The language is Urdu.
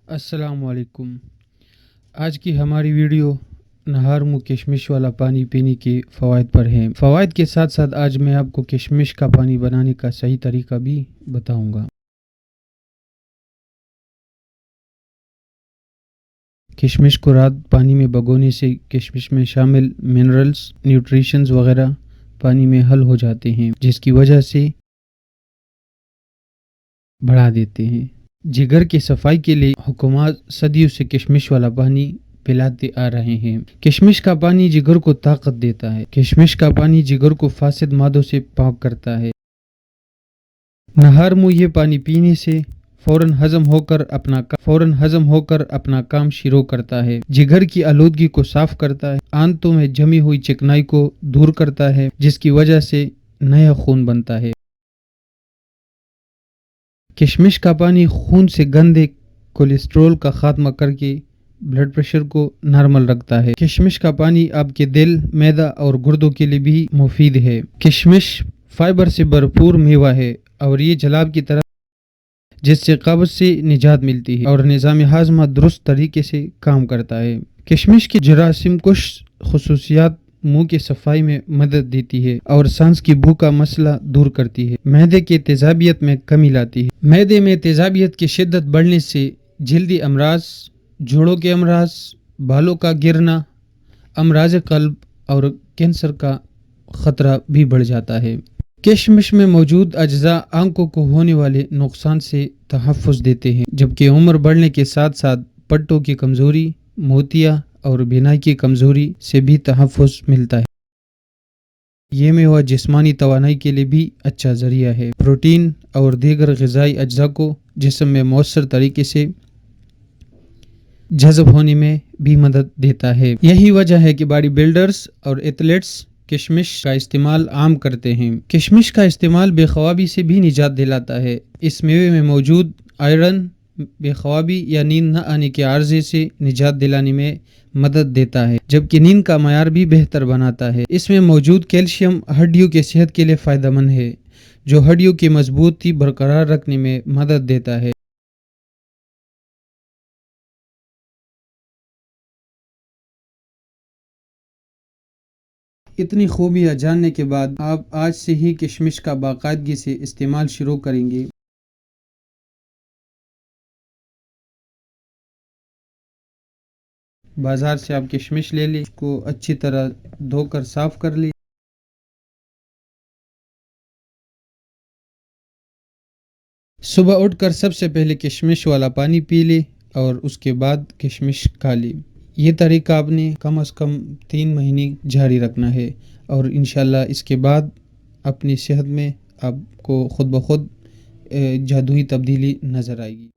السلام علیکم۔ آج کی ہماری ویڈیو نہار منہ کشمش والا پانی پینے کے فوائد پر ہے۔ فوائد کے ساتھ ساتھ آج میں آپ کو کشمش کا پانی بنانے کا صحیح طریقہ بھی بتاؤں گا۔ کشمش کو رات پانی میں بھگونے سے کشمش میں شامل منرلز، نیوٹریشنز وغیرہ پانی میں حل ہو جاتے ہیں، جس کی وجہ سے بڑھا دیتے ہیں۔ جگر کی صفائی کے لیے حکومت صدیوں سے کشمش والا پانی پلاتے آ رہے ہیں۔ کشمش کا پانی جگر کو طاقت دیتا ہے۔ کشمش کا پانی جگر کو فاسد مادوں سے پاک کرتا ہے۔ نہار منہ یہ پانی پینے سے فوراً ہضم ہو کر اپنا کام شروع کرتا ہے۔ جگر کی آلودگی کو صاف کرتا ہے، آنتوں میں جمی ہوئی چکنائی کو دور کرتا ہے، جس کی وجہ سے نیا خون بنتا ہے۔ کشمش کا پانی خون سے گندے کولیسٹرول کا خاتمہ کر کے بلڈ پریشر کو نارمل رکھتا ہے۔ کشمش کا پانی آپ کے دل، معدہ اور گردوں کے لیے بھی مفید ہے۔ کشمش فائبر سے بھرپور میوہ ہے اور یہ جلاب کی طرح جس سے قبض سے نجات ملتی ہے اور نظام ہاضمہ درست طریقے سے کام کرتا ہے۔ کشمش کی جراثیم کش خصوصیات منہ کی صفائی میں مدد دیتی ہے اور سانس کی بو کا مسئلہ دور کرتی ہے۔ معدے کے تیزابیت میں کمی لاتی ہے۔ معدے میں تیزابیت کی شدت بڑھنے سے جلدی امراض، جوڑوں کے امراض، بالوں کا گرنا، امراض قلب اور کینسر کا خطرہ بھی بڑھ جاتا ہے۔ کشمش میں موجود اجزاء آنکھوں کو ہونے والے نقصان سے تحفظ دیتے ہیں، جبکہ عمر بڑھنے کے ساتھ ساتھ پٹوں کی کمزوری، موتیا اور بینائی کی کمزوری سے بھی تحفظ ملتا ہے۔ یہ میوہ جسمانی توانائی کے لیے بھی اچھا ذریعہ ہے۔ پروٹین اور دیگر غذائی اجزاء کو جسم میں مؤثر طریقے سے جذب ہونے میں بھی مدد دیتا ہے۔ یہی وجہ ہے کہ باڈی بلڈرز اور ایتھلیٹس کشمش کا استعمال عام کرتے ہیں۔ کشمش کا استعمال بے خوابی سے بھی نجات دلاتا ہے۔ اس میوے میں موجود آئرن بے خوابی یا نیند نہ آنے کے عارضے سے نجات دلانے میں مدد دیتا ہے، جبکہ نیند کا معیار بھی بہتر بناتا ہے۔ اس میں موجود کیلشیم ہڈیوں کی صحت کے لیے فائدہ مند ہے، جو ہڈیوں کی مضبوطی برقرار رکھنے میں مدد دیتا ہے۔ اتنی خوبیاں جاننے کے بعد آپ آج سے ہی کشمش کا باقاعدگی سے استعمال شروع کریں گے۔ بازار سے آپ کشمش لے لیں، اس کو اچھی طرح دھو کر صاف کر لیں۔ صبح اٹھ کر سب سے پہلے کشمش والا پانی پی لیں اور اس کے بعد کشمش کھا لیں۔ یہ طریقہ آپ نے کم از کم 3 مہینے جاری رکھنا ہے اور انشاءاللہ اس کے بعد اپنی صحت میں آپ کو خود بخود جادوئی تبدیلی نظر آئے گی۔